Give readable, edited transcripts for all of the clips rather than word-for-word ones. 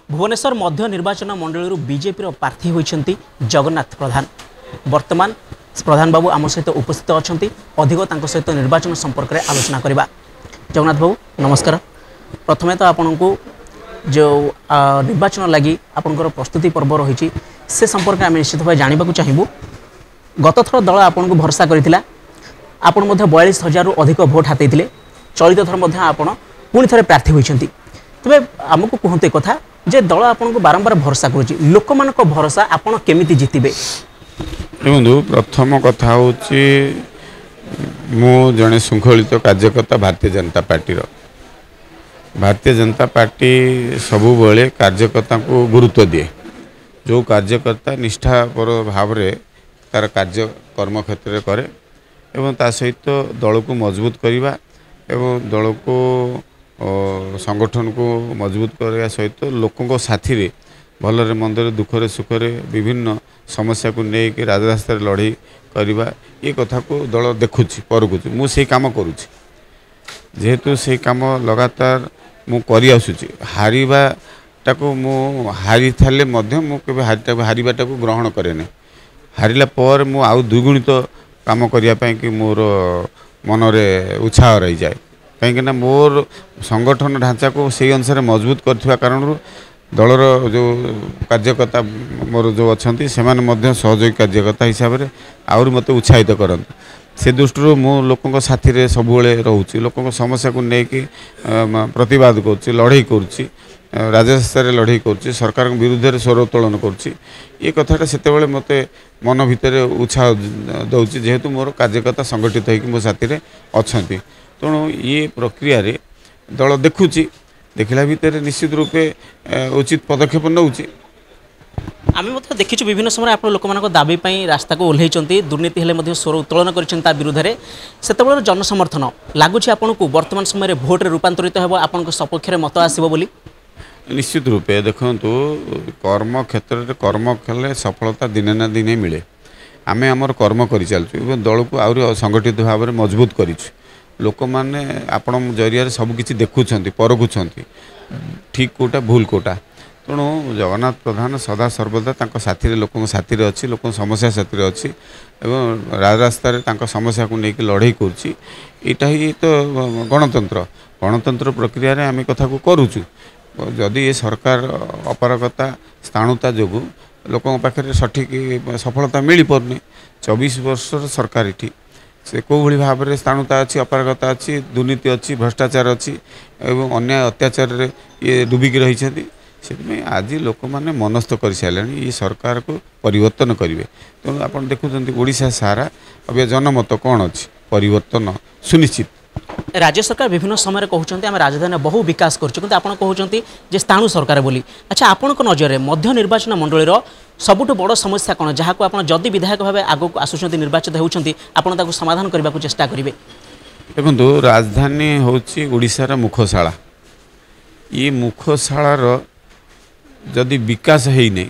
भुवनेश्वर मध्य निर्वाचन मंडल बीजेपी प्रार्थी होती जगन्नाथ प्रधान। वर्तमान प्रधान बाबू आम सहित उपस्थित अच्छा अधिक सहित निर्वाचन संपर्क में आलोचना करवा। जगन्नाथ बाबू नमस्कार। प्रथमे तो आपण को जो निर्वाचन लगी आपंकर प्रस्तुति पर्व रही से संपर्क में निश्चित भाव जानवा चाहबू। गत थर दल आपन को भरोसा करथिला, आपण 42,000 अधिक भोट हाते चलित थर आपण पुणी थे प्रार्थी होती। तेरे आमको कहते कथा जे दल आपन को बारंबार भरोसा करुच्ची, लोक मान भरोसा आपन केमिति जितिबे? देखो प्रथम कथा हूँ मु जड़े श्रृंखलित कार्यकर्ता भारतीय जनता पार्टी भारतीय जनता पार्टी सबु बेले कार्यकर्ता को गुरुत्व दिए। जो कार्यकर्ता निष्ठापर भाव में तार कार्य कर्म क्षेत्र करे एवं ता सहित दल को मजबूत करवा एवं दल को संगठन को मजबूत करने सहित लोकों साथी रे भलरे मंदरे दुखरे सुखरे विभिन्न समस्या को लेकिन राजरास्ता लड़ाई करवा ये कथा को दल देखुची परखुची। मु से काम करुची जेहेतु से काम लगातार मु करी आसुची। हारिबाटा को मु हारी थाले मध्य मु केबे हारिबाटा को ग्रहण करे नै। हारिला पर मु आउ द्विगुणित काम करिया पय कि मोर मनरे उत्साह रही जाए। कहीं मोर संगठन ढांचा को से अनुसार मजबूत करथिबा कारण दलर जो कार्यकर्ता मोर जो अच्छा से सहयोगी कार्यकर्ता हिसाब से आउर मत उत्साहित करते से दृष्टि मु लोकों साथी रे सबुले रोचे। लोकों समस्या को लेकिन प्रतिवाद करुच्ची, लड़ाई करुच्ची, राजस्था लड़ाई करुच्ची, सरकार विरुद्ध स्वर उत्तोलन करुच्ची। ये कथाटा सेतेबेले मते मन भितर उत्साह दउची जेहेतु मोर कार्यकर्ता संगठित होइकि मो साथी रे अछंती। तेणु ये प्रक्रिया रे दल देखुची, देखला भितर निश्चित रूपे उचित पदक्षेप नउची। आम देखी विभिन्न समय आप लोक दाबी रास्ता को ओह्लैंती, दुर्नीति हेले स्वर उत्तोलन कर विरुद्ध में से जनसमर्थन लगुच आपन को वर्तमान समय भोट्रे रूपांतरित हो आप सपक्ष मत आसो बोली? निश्चित रूपे देखु कर्म क्षेत्र में कर्म कले सफलता दिने ना दिने मिले। आम आमर कर्म कर चलु दल को आहरी संगठित भाव में मजबूत कर लोक मैंने आपण जरिया सबकि देखुं परखुं ठीक कोटा भूल कोटा। तेणु जगन्नाथ प्रधान सदा सर्वदा साथी लोक साथी अच्छी लोक समस्या साथी अच्छी एवं राजरास्तार समस्या को लेकिन लड़ाई करा ही तो गणतंत्र प्रक्रिया रे आम कथा को करुचु। जदि ये सरकार अपारगता स्थाणुता जो लोकों पाखे सठिक सफलता मिल पारनी 24 वर्ष सरकार ये से कौ भाई भाव में स्थाणुता अच्छी, अपारगता अच्छी, दुर्नीति अच्छी, भ्रष्टाचार अच्छी एवं अन्याय अत्याचार ये डुबिकी रही से आज लोक मैंने मनस्थ कर सारे ये सरकार को परिवर्तन करेंगे। तेणु आप देखुं ओडिशा सारा अभी जनमत कौन अच्छी परिवर्तन सुनिश्चित। राज्य सरकार विभिन्न समय कहते आम राजधानी बहु विकास कहते स्थाणु सरकार बोली। अच्छा आपण नजर में मध्य निर्वाचन मंडल सबुठ बड़ समस्या कौन जहाँ को आप जदि विधायक भाव आग को आसुँच निर्वाचित होती समाधान करने को चेष्टा करेंगे? देखो राजधानी हूँ ओडिशार मुखशाला। ये मुखशालार जदि विकास है नहीं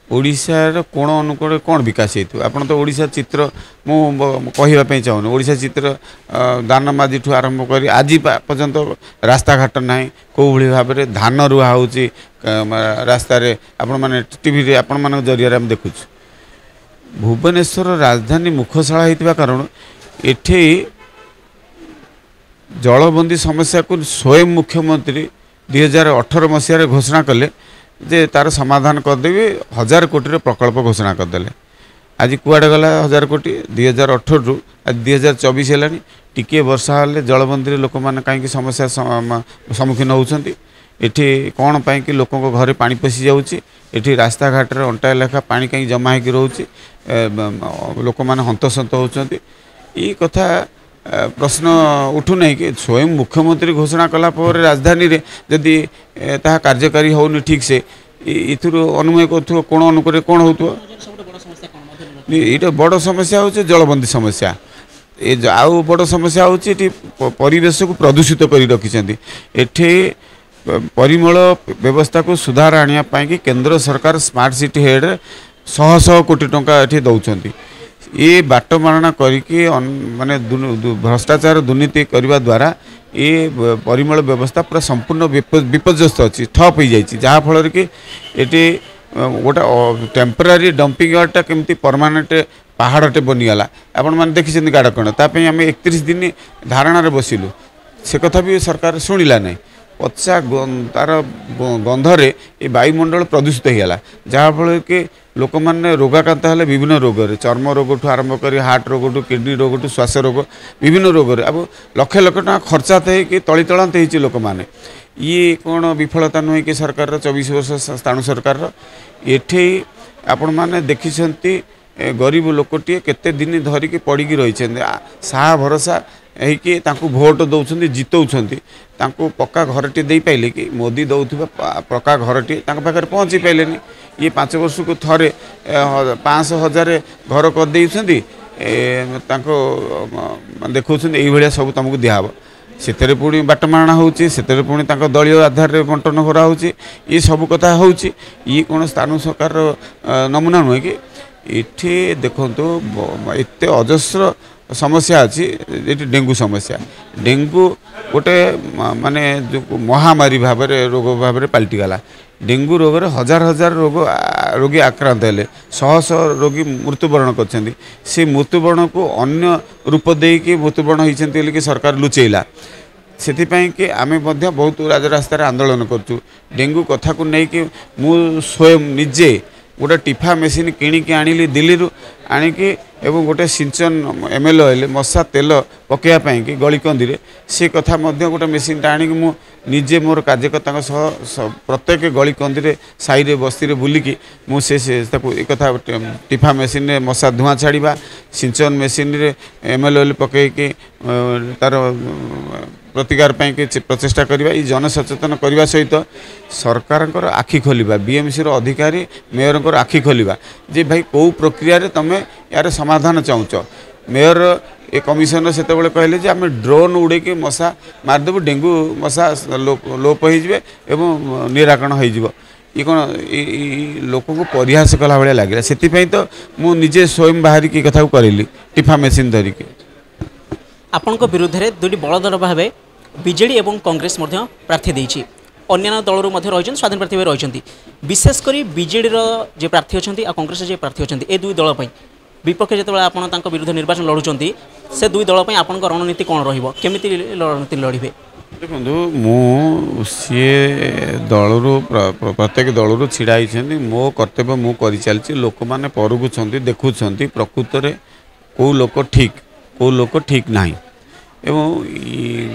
ओडिशार कोण अनुकोण कौन विकास हो आपन तो ओडिशा चित्र मु कहवाई चाहूनी। ओडिशा चित्र दानमादी ठू आरंभ कर आज पर्यंत रास्ता घाट ना कौ भाव में धान रुआ हो रास्ता आपण मैंने टीवी रे आपण मान जरिया आम देखु। भुवनेश्वर राजधानी मुखशाला होता कारण एठे जलबंदी समस्या को स्वयं मुख्यमंत्री 2018 मसीह घोषणा कले जे तार समाधान करदेवी 1000 कोटी प्रकल्प घोषणा करदे। आज कुआडे गला 1000 कोटी 2018 रु आज 2024 है टिके वर्षा हेल्ले जलबंदी लोक मैंने कहीं समस्या सम्मुखीन होती। एठी कौन पाई कि लोकों को घरे पानी पशि जाऊँगी, रास्ता घाट रे अंटाए लेखा पानी कहीं जमा होकर रोचे, लोक मैंने हंतसंत होती। ये कथा प्रश्न उठू नहीं कि स्वयं मुख्यमंत्री घोषणा कला राजधानी रे जदि ता कार्यकारी होनी ठीक से इथुर अनुमय कर कोण अनुकूल कौन हो बड़ समस्या हूँ जलबंदी समस्या। ये आउ बड़ समस्या हूँ परिवेश को प्रदूषित कर रखिंट। एठे परिमल व्यवस्था को सुधार आने केंद्र सरकार स्मार्ट सिटी हेड 100 कोटी टंका ये दौरान ये बाट मारणा करके माने भ्रष्टाचार दुर्नीति करने द्वारा ये परिमल व्यवस्था पूरा संपूर्ण विपर्यस्त अच्छी ठप हो जाए जहाँफल कि ये गोटे टेम्परारी डंपिंग यार्डटा केमती परमानेंट पहाड़टे बनीगला आपण मैंने देखी गाड़कण ताप आम 31 दिन धारणा बसिलु से कथा भी सरकार शुणिला नहीं पचा तार गंधरे ये वायुमंडल प्रदूषित होगा जहाँफल कि लोक मैंने रोगाक्रांत हेले विभिन्न रोग चर्म रोग ठू आरंभ कर हार्ट रोग ठू किडनी रोग ठू श्वास रोग विभिन्न रोग अब लक्ष लक्ष टाँग खर्चात हो तली तलांत हो लोक मैंने ये कौन विफलता नुहे कि सरकार 24 वर्ष स्थाणु सरकार ये आपण मैंने देखी गरीब लोकटे केते दिन धरिकी पड़ी रही साहा भरोसा है भोट दौरान जितौंट पक्का घरटे दे पाइले कि मोदी दौथुवा पक्का घरटे पाखे पहुँची पाइले ये 5 वर्ष को थरे 500,000 घर कर देखा ये सब तुमको दिहब से पुणी बाटमारणा होची पुणी दलीय आधार में बंटन करा ये सब कथा होची ये कौन स्थाणु सरकार नमूना नुहे कि इठी देखंतु एत अजस्र समस्या अच्छी ये डेंगू समस्या डेंगू गोटे माने जो महामारी भाव रोग भाव पलटिगला डेंगू रोग रे हजार हजार रोगी आक्रांत हेले शह रोगी मृत्युवरण कर से मृत्युवरण को अन्य रूप देकी मृत्युवरण होती कि सरकार लुचेला से कि आम बहुत राजरास्तार आंदोलन करूँ डेंगू कथा को लेकिन मु स्वयं निजे गोटे टिफा मेसीन किणिकी आनिली दिल्ली आणिकी एवं गोटे सिंचन ML ऑयल मशा तेल पकड़ापी कि गलिकंदी से कथा गोटे मेसीन आनिकी मु निजे मोर कार्यकर्ता प्रत्येक गलिकंदी साई बस्ती बुलिकी मुझे कथा टिफा मेसीन मशा धुआं छाड़ा सिंचन मेसीन ML ऑयल पकईकी तार प्रतिकार प्रचेषा करवा जनसचेतन करने सहित सरकार आखि खोलिबा BMC अधिकारी मेयर आखि खोलिबा जे भाई कौ प्रक्रिया रे तमे यार समाधान चाहूच मेयर ए कमिशनर से कहले जे आम ड्रोन उड़े के मशा मारदेबू डेंगू मशा लोप हो निराकरण हो ये कौन लोक को परिहास कला भाया लगे से तो मु निजे स्वयं बाहर की कथा करी टिफा मेसीन धरिकी आपण विरुद्ध में दुईटी बड़ दल भाव बीजेडी और कांग्रेस प्रार्थी देती अन्य दल रही स्वाधीन प्रार्थी भाव रही विशेषकर बीजेडी जे प्रार्थी अच्छा और कांग्रेस जे प्रार्थी अच्छा ए दुई दल विपक्ष जो आप विरुद्ध निर्वाचन लड़ुंट से दुई दल आपण रणनीति कौन रमी रणनीति लड़े देखो मु सी दलू प्रत्येक दलू छिड़ा मो कर्तव्य मु कर चलती लोक मैंने परगुंट देखुं प्रकृत में कौ लोक ठीक कौ लोक ठीक नहीं एवं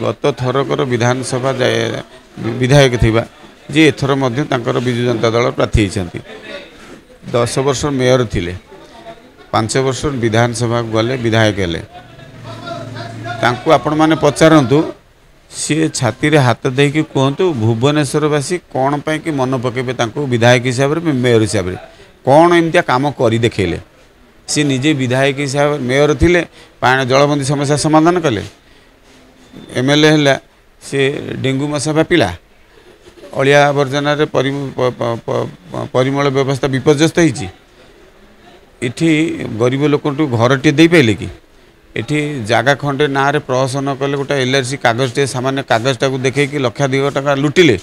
गत थरकर विधानसभा विधायक थिबा जे एथर विजु जनता दल प्रार्थी होती 10 वर्ष मेयर थिले 5 वर्ष विधानसभा गले विधायक हेले आपण मैंने पचारतु सी छाती रे हाथ देकी कहतु भुवनेश्वरवासी कौन पाई कि मन पकेबे विधायक हिसाब से मेयर हिसाब से कौन एमतिया काम करी देखेले सी निजे विधायक हिसाब मेयर थिले पानी जलबंदी समस्या समाधान कले MLA है सी डेंगू मशा व्यापिला अलिया आवर्जना परिमल व्यवस्था विपर्यस्त होती गरीब लोक घरटे दे पाइले कि ये जगह खंडे ना रे प्रहसन कले गोटे LRC कागजटे सामान्य कागजटा को देखे कि लक्षाधिक टका लुटिले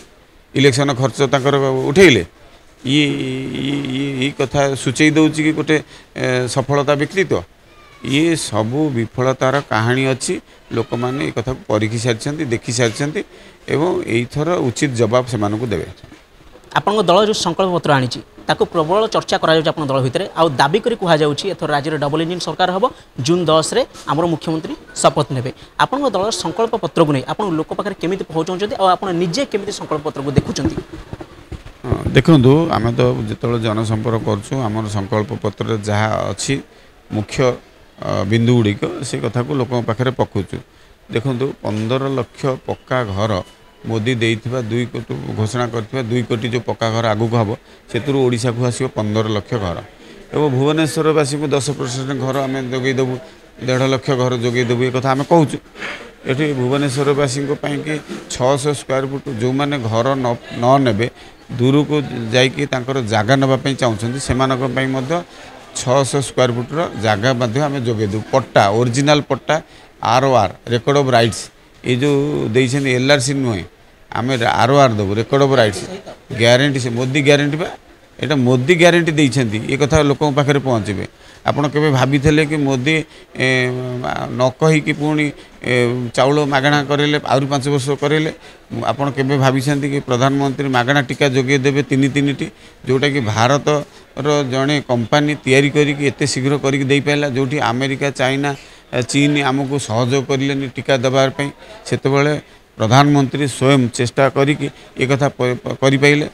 इलेक्शन खर्च तक उठेले ये कथा सूचई दौची कि गोटे सफलता विकृत ये सबू विफलतार कहानी अच्छी लोक मैंने कथा परीक्षी सारी देखी सारी एवं यथर उचित जवाब से देवे आपण दल जो संकल्प पत्र आनी प्रबल चर्चा करा दल भितर आ दाबी करी एथर राज्य डबल इंजिन सरकार हम जून 10 रे आमर मुख्यमंत्री शपथ नेबे आपण दल संकल्प पत्र को नहीं आपण लोक पाखे केमी पहुँचाऊँ आप निजे केमी संकल्प पत्र को देखुं देखु आम तो जो जनसंपर्क कर संकल्प पत्र जहाँ अच्छी मुख्य बिंदु गुड़िक से कथा को लोक पाखे पकाऊँ देखु 15 लाख पक्का घर मोदी देइथिबा 2 कोटी घोषणा करथिबा 2 कोटी जो पक्का घर आगु को हम से ओडिशा को आसो 15 लाख घर एवं भुवनेश्वरवासी को 10% घर आम जोगेदेबू 1.5 लाख घर जोगेदेबू ये कथा आम कहूँ ये भुवनेश्वरवासी कि 600 स्क्वायर फुट जो मैंने घर न नेबे दूर को जाइए जगह नापी चाहते से 600 स्क्वायर फुटर जगह आम जोगेदेबू पट्टा ओरिजिनाल पट्टा ROR रेकर्ड ऑफ राइट्स ये जो देइछन एलआरसी नुहे आमे आरओआर देबु रेकर्ड ऑफ राइट्स ग्यारंटी से मोदी ग्यारंटी बा एटा मोदी ग्यारंटी देइछन्ती ये कथा लोकन पाखरे पहुँचबे आपण केबे भाबिथिले कि मोदी न कहि कि पुणी चाउल मागणा करेले आउरी 5 वर्ष करेले आपण केबे भाबिछन्ती कि प्रधानमंत्री मागणा टीका जोगे देबे 3-3टी जोटा कि भारत रो जणे कंपनी तयारी करी कि एते शीघ्र करी दे पाइला जोठी अमेरिका चाइना चीन आमको सहयोग करलेनी टीका दबार पई सेतबेले प्रधानमंत्री स्वयं चेष्टा करी कि ए कथा करि पाइले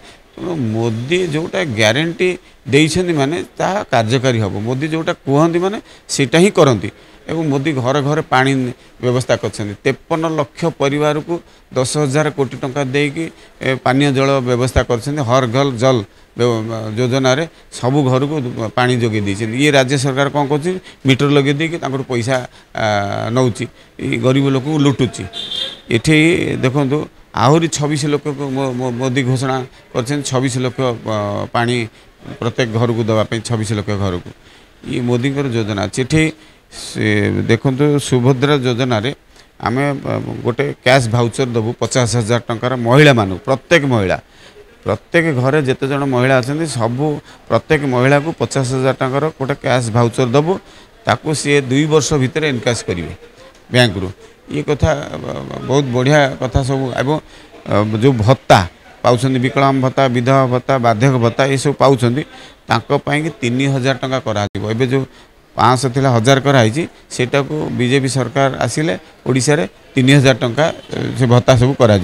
मोदी जोटा ग्यारंटी देइछन्ती माने ता कार्यकारी हबो मोदी जोटा कहंती माने सेटा ही करंती एवं मोदी घर घर पानी व्यवस्था करछन्ती 53 लाख परिवार को 10,000 कोटी टंका देकी पानीय जल व्यवस्था करछन्ती हर घर जल योजना रे सबु घर को पानी जोगे दी ये राज्य सरकार कौन कर मीटर लगे दी पैसा नौची गरीब लोक को लुटुची ये देखो आहरी 26 लाख मोदी घोषणा कर 26 लाख पानी प्रत्येक घर को दवाई 26 लाख घर को ये मोदी योजना अच्छे देखो सुभद्रा योजना रे आमे गोटे कैश भाउचर देवु 50,000 टंकार महिला मान प्रत्येक घरे जिते जन महिला अच्छा सबू प्रत्येक महिला को 50,000 टंकार गोटे कैश भाउचर देवु ताकू सी 2 वर्ष भितर इनकाश करेंगे बैंक रू ये कथा बहुत बढ़िया कथा सब एवं जो भत्ता पाँच विकलांग भत्ता विधवा भत्ता बार्धक्य भत्ता ये सब पाँच 3,000 टंका करा जो 500 थिला 1000 कराई सेटा को बीजेपी सरकार आसिले ओडिशा रे 3,000 टंका से भत्ता सब करा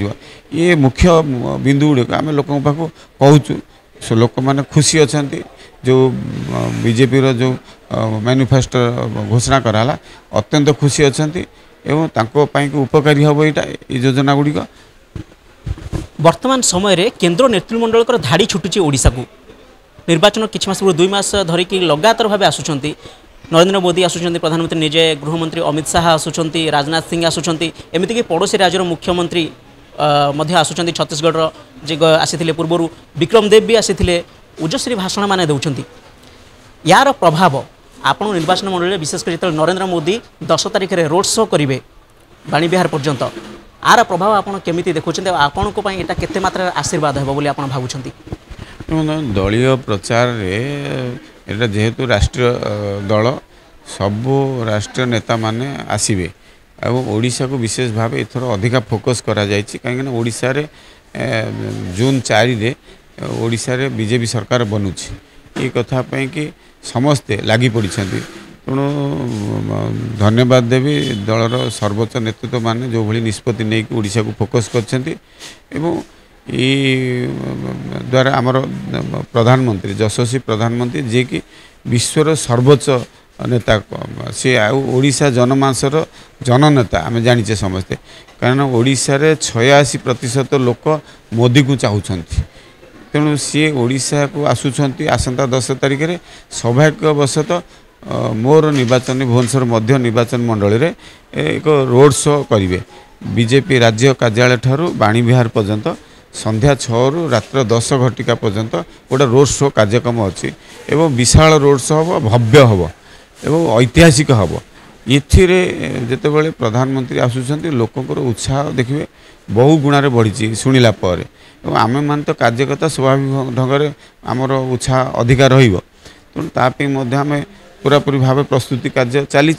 ये मुख्य बिंदु गुड़िक आम लोक पाक कहूँ सो लोक मैंने खुशी अच्छा जो बीजेपी रो जो मैनिफेस्टो घोषणा कराला अत्यंत खुशी अच्छा एवं तांको पाई को उपकारी हम यहाँ योजना गुड़िक वर्तमान समय रे केंद्र नेतृमंडल धाड़ी छुटुची ओडिशा को निर्वाचन किछ मास 2 मास धरिकी लगातार भाव आसुचंती नरेंद्र मोदी आसुचंती प्रधानमंत्री निजे गृहमंत्री अमित शाह आसुचंती राजनाथ सिंह आसुचंती एमितिकी पड़ोसी राज्यर मुख्यमंत्री मध्य आसुचंती छत्तीसगढ़ जे आसीथिले पूर्वरु विक्रम देव भी आसीथिले उजश्री भाषण माने दउचंती यार प्रभाव आपण निर्वाचन मंडल विशेष कर नरेंद्र मोदी 10 तारिख रे रोड शो करिवे बाणी बिहार पर्यंत आर प्रभाव आपण केमिति देखुचंती आपण को पई एटा केते मात्रा आशीर्वाद हेबो बोली आपण भाबुचंती दलीय प्रचार रे एटा जेहेतु राष्ट्रीय दल सबू राष्ट्रीय नेता माने आसीबे और ओडिशा को विशेष भाव एथर अधिका फोकस करा जायछि कहीं ओडिशा रे जून 4 रे ओडिशा रे बीजेपी सरकार बनुछि ये कथा पे कि समस्ते लागी पड़िछन्ति तेणु धन्यवाद देवी दलर सर्वोच्च नेतृत्व माने जो भली निष्पत्ति नहीं कि ओडिशा को फोकस करछन्ति एवं द्वारा आमर प्रधानमंत्री यशस्वी प्रधानमंत्री जे कि विश्वर सर्वोच्च नेता सी ओडिशा जनमानसर जननेता आम जाचे समस्ते कारण ओडिशा रे 86% लोक मोदी को चाहूँगी तेणु सी ओडिशा को आसुंच आसंता 10 तारिख रे सौभाग्यवशत मोर निर्वाचन भुवनेश्वर मध्य निर्वाचन मंडल रे एक रोड शो करेंगे बीजेपी राज्य कार्यालय ठारू बाणी विहार पर्यंत संध्या 6 रु रात्र 10 घटिका पर्यंत गोटे रोड शो कार्यक्रम अच्छी एवं विशाल रोड शो हम भव्य हम एवं ऐतिहासिक हम इथिरे जितेबाला प्रधानमंत्री आसुंच लोकंर उत्साह देखिए बहु गुणारे बढ़ी शुणिला पर आम मान तो कार्यकर्ता स्वाभाविक ढंग से आमर उत्साह अधिकार तेणु तापी आम पूरापूरी भाव प्रस्तुति कार्य चली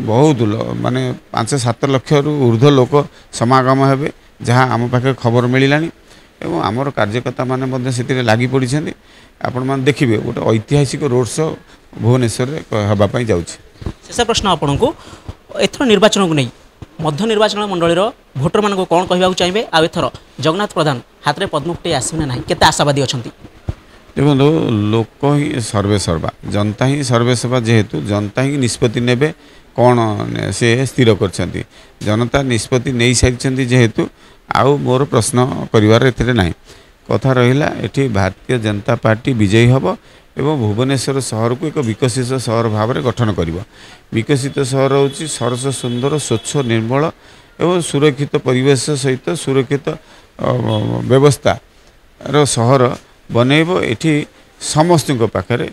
बहुत माने 5-7 लाख रु ऊर्ध्व लोक समागम हेबे जहाँ आम पाखे खबर मिलानी एवं आमर कार्यकर्ता माने से लगी पड़ी आपण मैंने देखिए गोटे ऐतिहासिक रोड शो भुवनेश्वर हाँपाई जाऊँगी शेष प्रश्न आपन को एथर निर्वाचन को नहीं मध्य निर्वाचन मंडल भोटर मान कौन कहवाक चाहिए आ एथर जगन्नाथ प्रधान हाथ में पद्मफुटी आसवे ना केते आशावादी अच्छा देखो लोक ही सर्वेसर्वा जनता ही सर्वेसर्वा जेहेतु जनता ही निष्पत्ति नेबे कौन से स्थिर कर जनता निष्पत्ति नहीं सारी जेहेतु आउ मोर प्रश्न करिवार एथिरे नाही कथा रहिला एठी भारतीय जनता पार्टी विजयी हब एवं भुवनेश्वर शहर को एक विकसित शहर भाव में गठन कर विकसित शहर हूँ सरस सुंदर स्वच्छ निर्मल एवं सुरक्षित परिवेश सहित सुरक्षित व्यवस्था रो शहर बनैब एठी समस्त पाखरे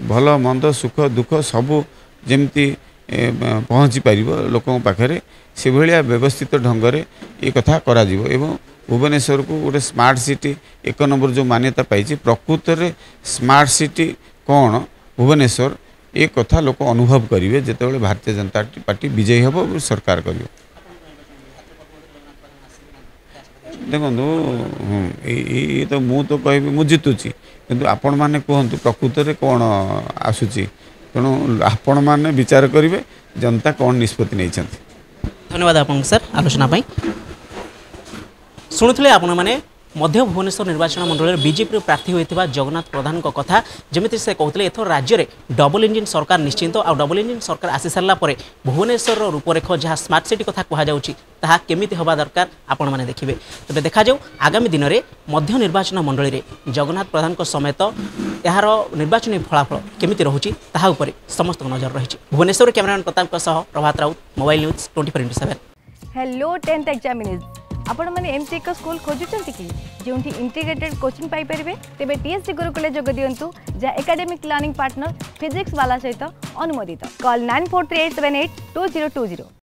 भल मंद सुख दुख सबू जमती पहुँची पार लोक पाखे से भाया व्यवस्थित ढंग से ये कथा करा जीवो एवं भुवनेश्वर को गोटे स्मार्ट सिटी 1 नंबर जो मान्यता पाई प्रकृत में स्मार्ट सिटी कौन भुवनेश्वर ये कथा लोक अनुभव करेंगे जिते भारतीय जनता पार्टी विजयी हम और सरकार कर देखो ये तो मु तो कह मु जितुची किंतु आपण मैंने कहतु प्रकृत में कौन आसूची तेणु आपण मैंने विचार करेंगे जनता कौन निष्पत्ति नहीं। धन्यवाद आपको सर आलोचना शुणुले आपण मैंने मध्य भुवनेश्वर निर्वाचन मंडल बीजेपी प्रार्थी होता जगन्नाथ प्रधान कथा जमी से कहते एथर राज्य में डबल इंजिन सरकार निश्चिंत आ डबल इंजिन सरकार आसी सारा भुवनेश्वर रूपरेख जहाँ स्मार्ट सिटी कथा कहुच्छा केमी हवा दरकार आपण मैंने देखिए तेज देखा आगामी दिन में मध्य निर्वाचन मंडल में जगन्नाथ प्रधान समेत यार निर्वाचन फलाफल केमी रोचे तापर समस्त नजर रही। Bhubaneswar cameraman Pratap Prabhat Raut mobile news 24/7। Hello 10th examinees आपण मैंने एमती एक स्कूल खोजुंट कि जो इंटीग्रेटेड कोचिंग पाइपर तेज टीएससी गुरुकुल जोग दिंतु जहाँ एकेडमिक लर्निंग पार्टनर फिजिक्स वाला सहित अनुमोदित कॉल 9438782020।